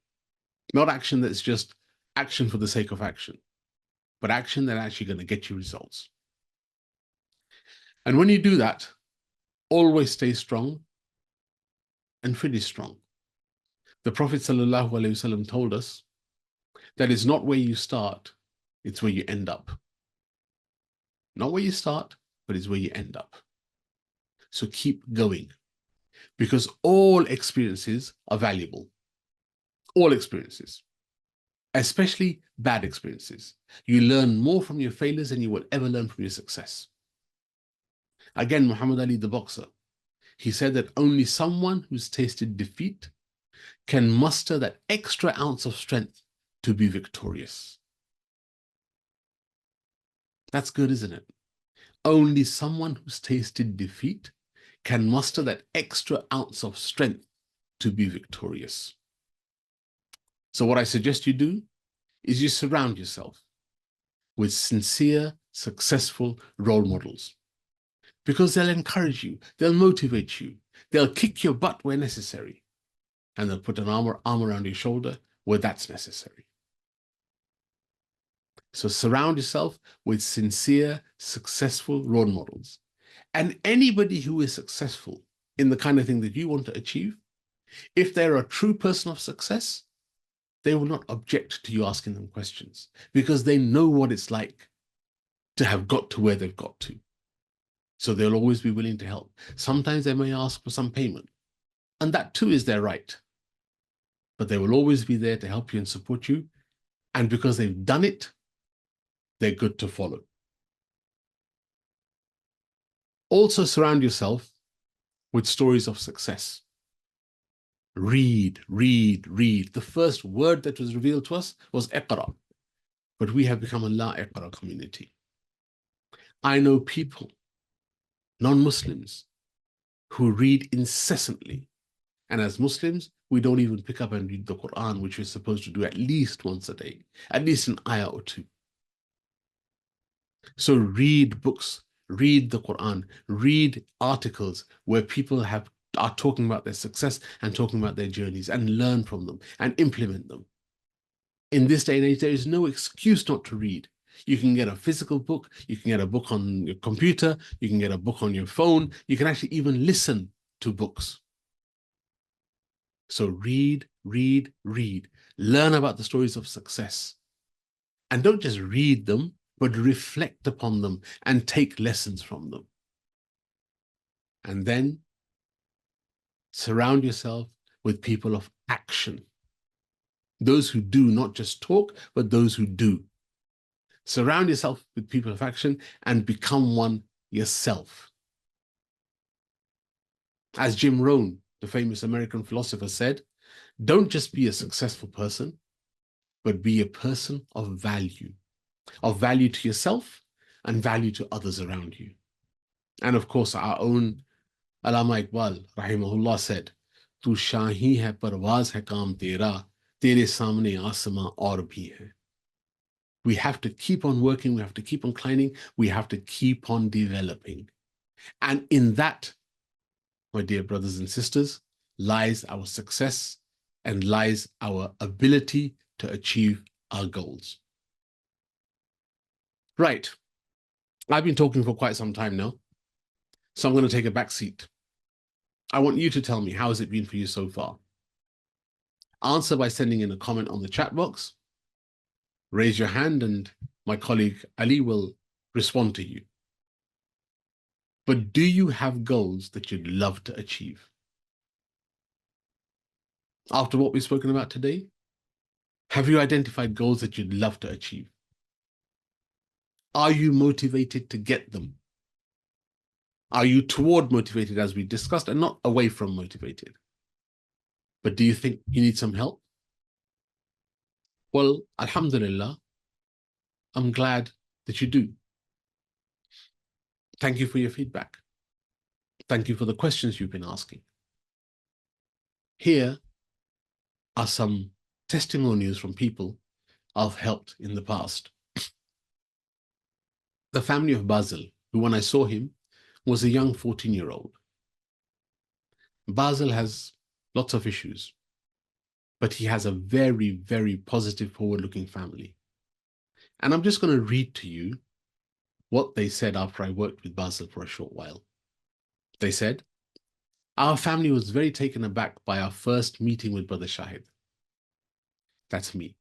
not action that's just action for the sake of action, but action that's actually going to get you results. And when you do that, always stay strong and finish strong. The Prophet ﷺ told us that it's not where you start, it's where you end up. Not where you start, but it's where you end up. So keep going, because all experiences are valuable. All experiences, especially bad experiences. You learn more from your failures than you will ever learn from your success. Again, Muhammad Ali, the boxer, he said that only someone who's tasted defeat can muster that extra ounce of strength to be victorious. That's good, isn't it? Only someone who's tasted defeat can muster that extra ounce of strength to be victorious. So what I suggest you do is you surround yourself with sincere, successful role models, because they'll encourage you, they'll motivate you, they'll kick your butt where necessary, and they'll put an arm around your shoulder where that's necessary. So surround yourself with sincere, successful role models. And anybody who is successful in the kind of thing that you want to achieve, if they're a true person of success, they will not object to you asking them questions, because they know what it's like to have got to where they've got to. So they'll always be willing to help. Sometimes they may ask for some payment, and that too is their right. But they will always be there to help you and support you. And because they've done it, they're good to follow. Also surround yourself with stories of success. Read, read, read. The first word that was revealed to us was Iqra, but we have become a La Iqra community. I know people, non-Muslims, who read incessantly. And as Muslims, we don't even pick up and read the Quran, which we're supposed to do at least once a day, at least an ayah or two. So read books, read the Quran, read articles where people are talking about their success and talking about their journeys, and learn from them and implement them. In this day and age, there is no excuse not to read. You can get a physical book, you can get a book on your computer, you can get a book on your phone, you can actually even listen to books. So read, read, read. Learn about the stories of success. And don't just read them, but reflect upon them and take lessons from them. And then surround yourself with people of action. Those who do, not just talk, but those who do. Surround yourself with people of action and become one yourself. As Jim Rohn, the famous American philosopher, said, don't just be a successful person, but be a person of value to yourself and value to others around you. And of course, our own Allama Iqbal, rahimahullah, said, "Tu shahi hai parwaz hai kaam tera, tere samne asma aur bhi hai." We have to keep on working, we have to keep on climbing, we have to keep on developing. And in that, my dear brothers and sisters, lies our success and lies our ability to achieve our goals. Right. I've been talking for quite some time now, so I'm going to take a back seat. I want you to tell me, how has it been for you so far? Answer by sending in a comment on the chat box. Raise your hand and my colleague Ali will respond to you. But do you have goals that you'd love to achieve? After what we've spoken about today, have you identified goals that you'd love to achieve? Are you motivated to get them? Are you toward motivated, as we discussed, and not away from motivated? But do you think you need some help? Well, alhamdulillah, I'm glad that you do. Thank you for your feedback. Thank you for the questions you've been asking. Here are some testimonials from people I've helped in the past. The family of Basil, who when I saw him, was a young 14-year-old. Basil has lots of issues, but he has a very, very positive, forward-looking family. And I'm just going to read to you what they said after I worked with Basil for a short while. They said, "Our family was very taken aback by our first meeting with Brother Shahid." That's me.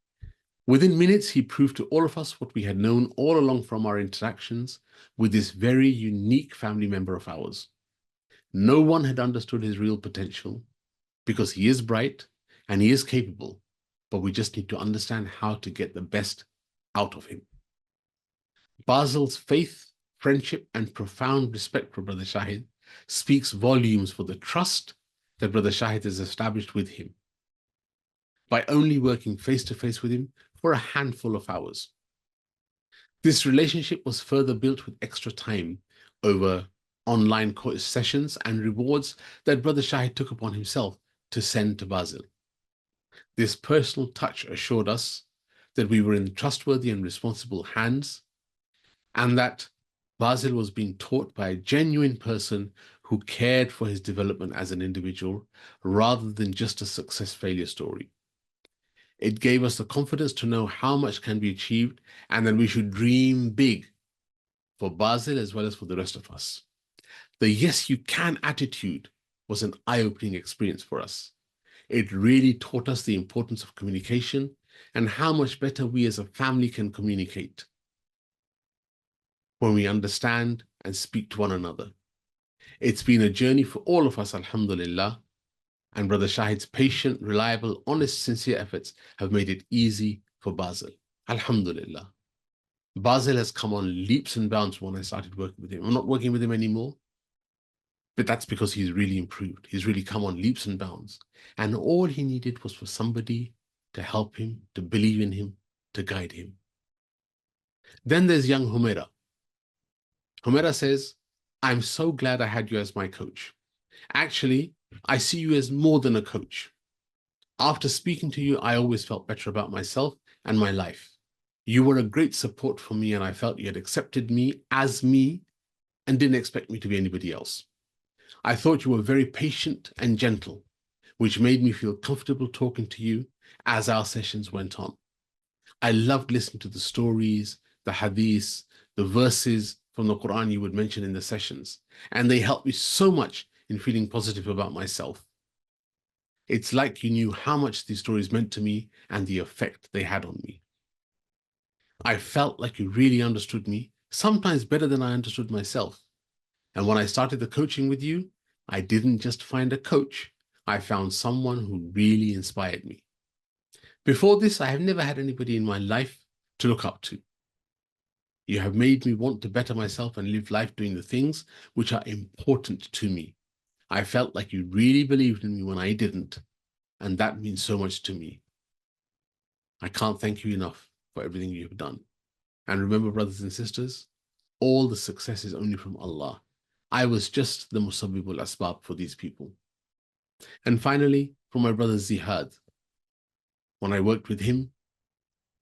"Within minutes, he proved to all of us what we had known all along from our interactions with this very unique family member of ours. No one had understood his real potential because he is bright and he is capable, but we just need to understand how to get the best out of him." Basil's faith, friendship, and profound respect for Brother Shahid speaks volumes for the trust that Brother Shahid has established with him by only working face to face with him for a handful of hours. This relationship was further built with extra time over online sessions and rewards that Brother Shahid took upon himself to send to Basil. This personal touch assured us that we were in trustworthy and responsible hands, and that Basil was being taught by a genuine person who cared for his development as an individual rather than just a success-failure story. It gave us the confidence to know how much can be achieved and that we should dream big for Basil as well as for the rest of us. The "yes, you can" attitude was an eye-opening experience for us. It really taught us the importance of communication and how much better we as a family can communicate when we understand and speak to one another. It's been a journey for all of us, alhamdulillah, and Brother Shahid's patient, reliable, honest, sincere efforts have made it easy for Basil. Alhamdulillah. Basil has come on leaps and bounds when I started working with him. I'm not working with him anymore, but that's because he's really improved. He's really come on leaps and bounds. And all he needed was for somebody to help him, to believe in him, to guide him. Then there's young Humaira. Humaira says, "I'm so glad I had you as my coach. Actually, I see you as more than a coach. After speaking to you, I always felt better about myself and my life. You were a great support for me, and I felt you had accepted me as me and didn't expect me to be anybody else. I thought you were very patient and gentle, which made me feel comfortable talking to you as our sessions went on. I loved listening to the stories, the hadiths, the verses from the Quran you would mention in the sessions, and they helped me so much in feeling positive about myself. It's like you knew how much these stories meant to me and the effect they had on me. I felt like you really understood me, sometimes better than I understood myself. And when I started the coaching with you, I didn't just find a coach, I found someone who really inspired me. Before this, I have never had anybody in my life to look up to. You have made me want to better myself and live life doing the things which are important to me. I felt like you really believed in me when I didn't, and that means so much to me. I can't thank you enough for everything you have done. And remember, brothers and sisters, all the success is only from Allah. I was just the musabbibul asbab for these people. And finally, for my brother Zihad, when I worked with him,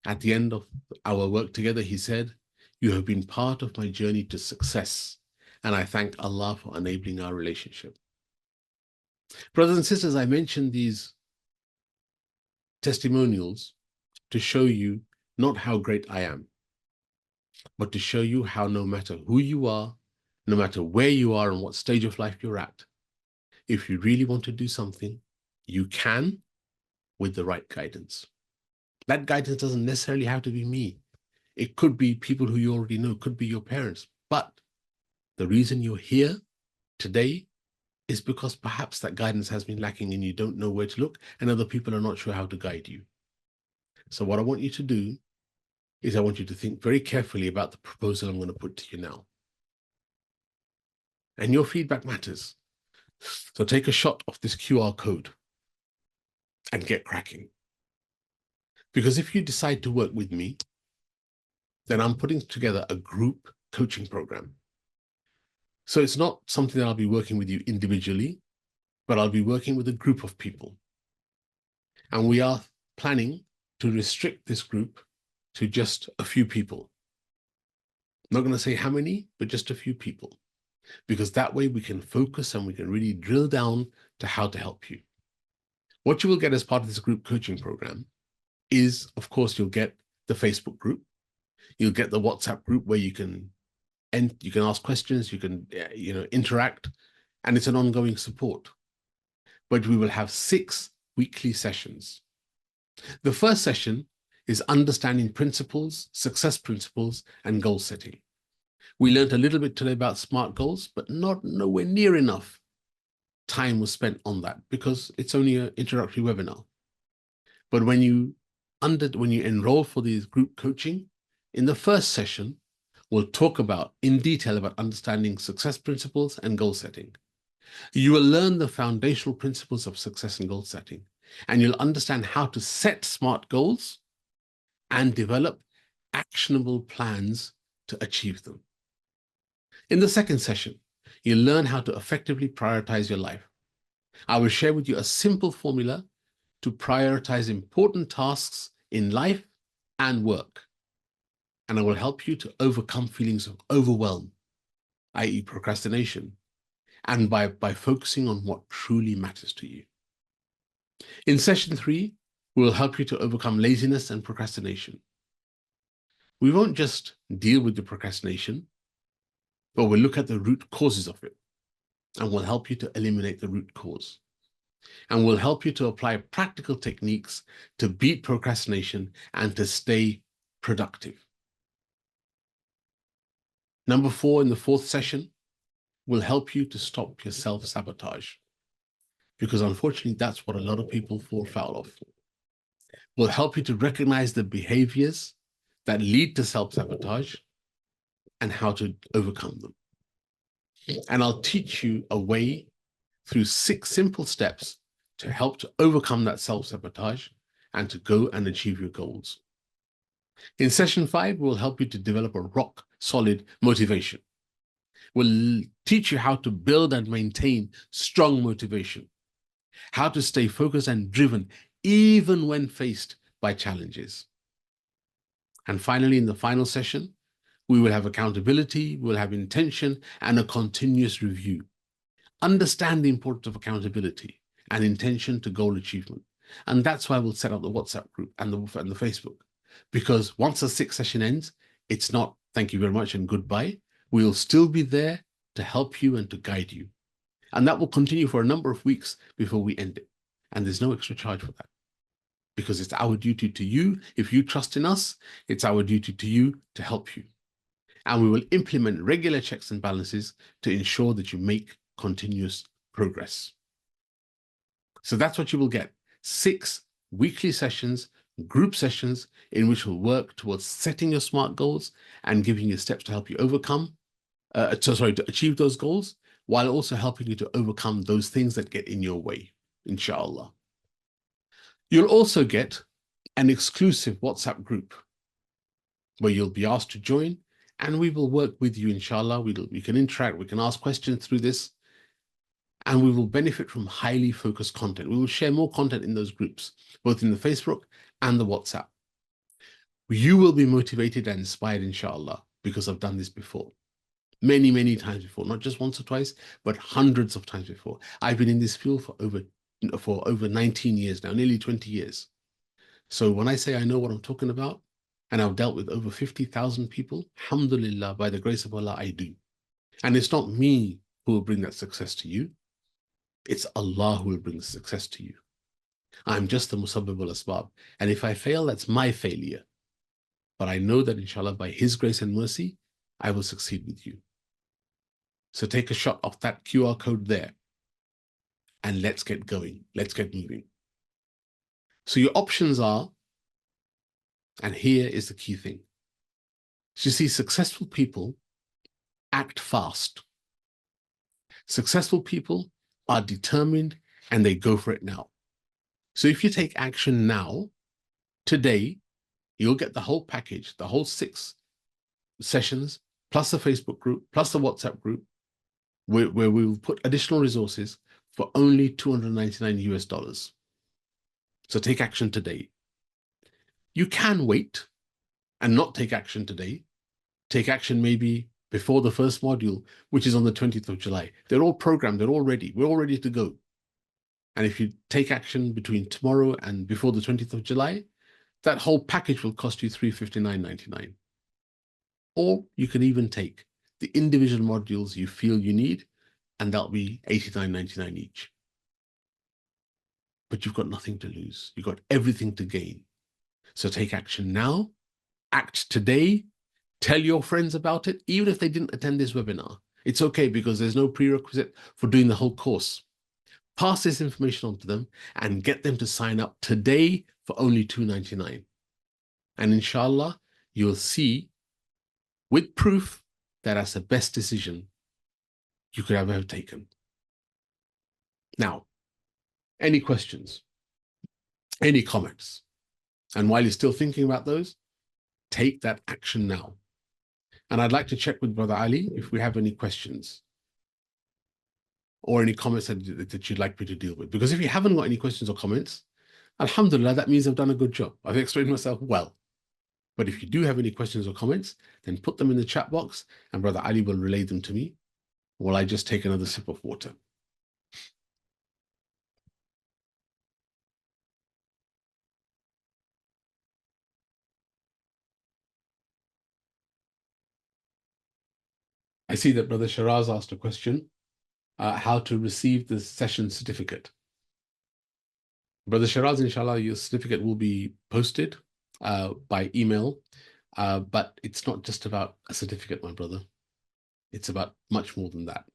at the end of our work together, he said, "You have been part of my journey to success, and I thank Allah for enabling our relationship." Brothers and sisters, I mentioned these testimonials to show you not how great I am, but to show you how no matter who you are, no matter where you are and what stage of life you're at, if you really want to do something, you can with the right guidance. That guidance doesn't necessarily have to be me. It could be people who you already know, could be your parents. But the reason you're here today is because perhaps that guidance has been lacking and you don't know where to look, and other people are not sure how to guide you. So what I want you to do is I want you to think very carefully about the proposal I'm going to put to you now. And your feedback matters. So take a shot of this QR code and get cracking. Because if you decide to work with me, then I'm putting together a group coaching program. So it's not something that I'll be working with you individually, but I'll be working with a group of people. And we are planning to restrict this group to just a few people. I'm not going to say how many, but just a few people, because that way we can focus and we can really drill down to how to help you. What you will get as part of this group coaching program is, of course, you'll get the Facebook group. You'll get the WhatsApp group where you can ask questions, you can interact, and it's an ongoing support. But we will have 6 weekly sessions. The first session is understanding principles, success principles, and goal setting. We learned a little bit today about SMART goals, but nowhere near enough time was spent on that because it's only an introductory webinar. But when you enroll for these group coaching, in the first session, we'll talk in detail about understanding success principles and goal setting. You will learn the foundational principles of success and goal setting, and you'll understand how to set SMART goals and develop actionable plans to achieve them. In the second session, you'll learn how to effectively prioritize your life. I will share with you a simple formula to prioritize important tasks in life and work. And I will help you to overcome feelings of overwhelm, i.e. procrastination, and by focusing on what truly matters to you. In session 3, we will help you to overcome laziness and procrastination. We won't just deal with the procrastination, but we'll look at the root causes of it, and we'll help you to eliminate the root cause. And we'll help you to apply practical techniques to beat procrastination and to stay productive. Number 4, in the 4th session, will help you to stop your self-sabotage, because unfortunately, that's what a lot of people fall foul of. We'll help you to recognize the behaviors that lead to self-sabotage and how to overcome them. And I'll teach you a way through 6 simple steps to help to overcome that self-sabotage and to go and achieve your goals. In session 5, we'll help you to develop a rock-solid motivation. We'll teach you how to build and maintain strong motivation, how to stay focused and driven even when faced by challenges. And finally, in the final session, we will have accountability, we'll have intention, and a continuous review. Understand the importance of accountability and intention to goal achievement. And that's why we'll set up the WhatsApp group and the Facebook. Because once the 6th session ends, it's not thank you very much and goodbye. We'll still be there to help you and to guide you. And that will continue for a number of weeks before we end it. And there's no extra charge for that. Because it's our duty to you. If you trust in us, it's our duty to you to help you. And we will implement regular checks and balances to ensure that you make continuous progress. So that's what you will get. 6 weekly sessions, group sessions, in which we'll work towards setting your SMART goals and giving you steps to help you to achieve those goals, while also helping you to overcome those things that get in your way, inshallah. You'll also get an exclusive WhatsApp group where you'll be asked to join, And we will work with you, inshallah. We can interact, we can ask questions through this, and we will benefit from highly focused content. We will share more content in those groups, both in the Facebook and the WhatsApp. You will be motivated and inspired, inshallah, because I've done this before. Many, many times before, not just once or twice, but hundreds of times before. I've been in this field for over 19 years now, nearly 20 years. So when I say I know what I'm talking about, and I've dealt with over 50,000 people, alhamdulillah, by the grace of Allah, I do. And it's not me who will bring that success to you. It's Allah who will bring the success to you. I'm just the musabbib al asbab. And if I fail, that's my failure. But I know that inshallah, by His grace and mercy, I will succeed with you. So take a shot of that QR code there. And let's get going. Let's get moving. So your options are, and here is the key thing. So you see, successful people act fast. Successful people are determined and they go for it now. So if you take action now, today, you'll get the whole package, the whole 6 sessions, plus the Facebook group, plus the WhatsApp group, where we will put additional resources for only $299. So take action today. You can wait and not take action today. Take action maybe before the first module, which is on the 20th of July. They're all programmed, they're all ready. We're all ready to go. And if you take action between tomorrow and before the 20th of July, that whole package will cost you $359.99. Or you can even take the individual modules you feel you need, and that'll be $89.99 each. But you've got nothing to lose. You've got everything to gain. So take action now, act today, tell your friends about it, even if they didn't attend this webinar. It's okay, because there's no prerequisite for doing the whole course. Pass this information on to them and get them to sign up today for only $299. And inshallah, you'll see with proof that that's the best decision you could ever have taken. Now, any questions? Any comments? And while you're still thinking about those, take that action now. And I'd like to check with Brother Ali if we have any questions or any comments that you'd like me to deal with. Because if you haven't got any questions or comments, alhamdulillah, that means I've done a good job. I've explained myself well. But if you do have any questions or comments, then put them in the chat box and Brother Ali will relay them to me while I just take another sip of water. I see that Brother Shiraz asked a question, how to receive the session certificate. Brother Shiraz, inshallah, your certificate will be posted by email, but it's not just about a certificate, my brother. It's about much more than that.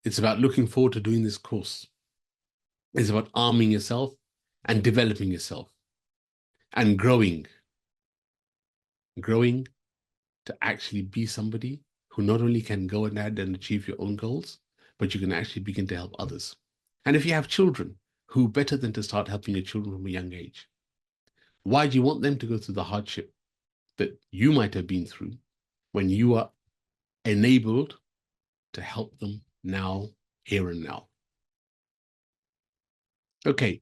It's about looking forward to doing this course. It's about arming yourself and developing yourself and growing to actually be somebody who not only can go ahead and achieve your own goals, but you can actually begin to help others. And if you have children, who better than to start helping your children from a young age? Why do you want them to go through the hardship that you might have been through when you are enabled to help them now, here and now? Okay,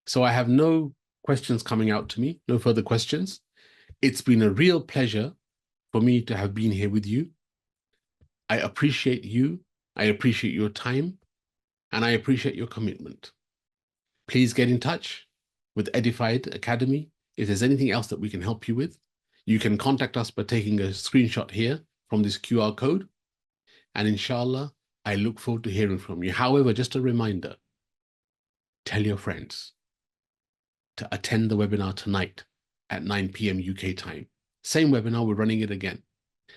so I have no questions coming out to me, no further questions. It's been a real pleasure for me to have been here with you. I appreciate you, I appreciate your time, and I appreciate your commitment. Please get in touch with Edified Academy if there's anything else that we can help you with. You can contact us by taking a screenshot here from this QR code. And inshallah, I look forward to hearing from you. However, just a reminder, tell your friends to attend the webinar tonight at 9 p.m. UK time. Same webinar, we're running it again.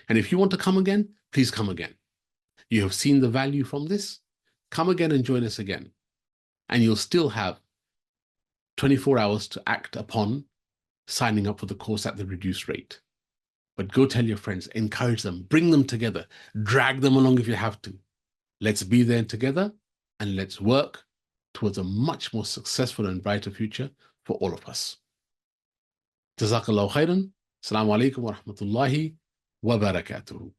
And if you want to come again, please come again. You have seen the value from this. Come again and join us again. And you'll still have 24 hours to act upon signing up for the course at the reduced rate. But go tell your friends, encourage them, bring them together, drag them along if you have to. Let's be there together and let's work towards a much more successful and brighter future for all of us. Jazakallahu khairan. Assalamu alaikum wa rahmatullahi وبركاته.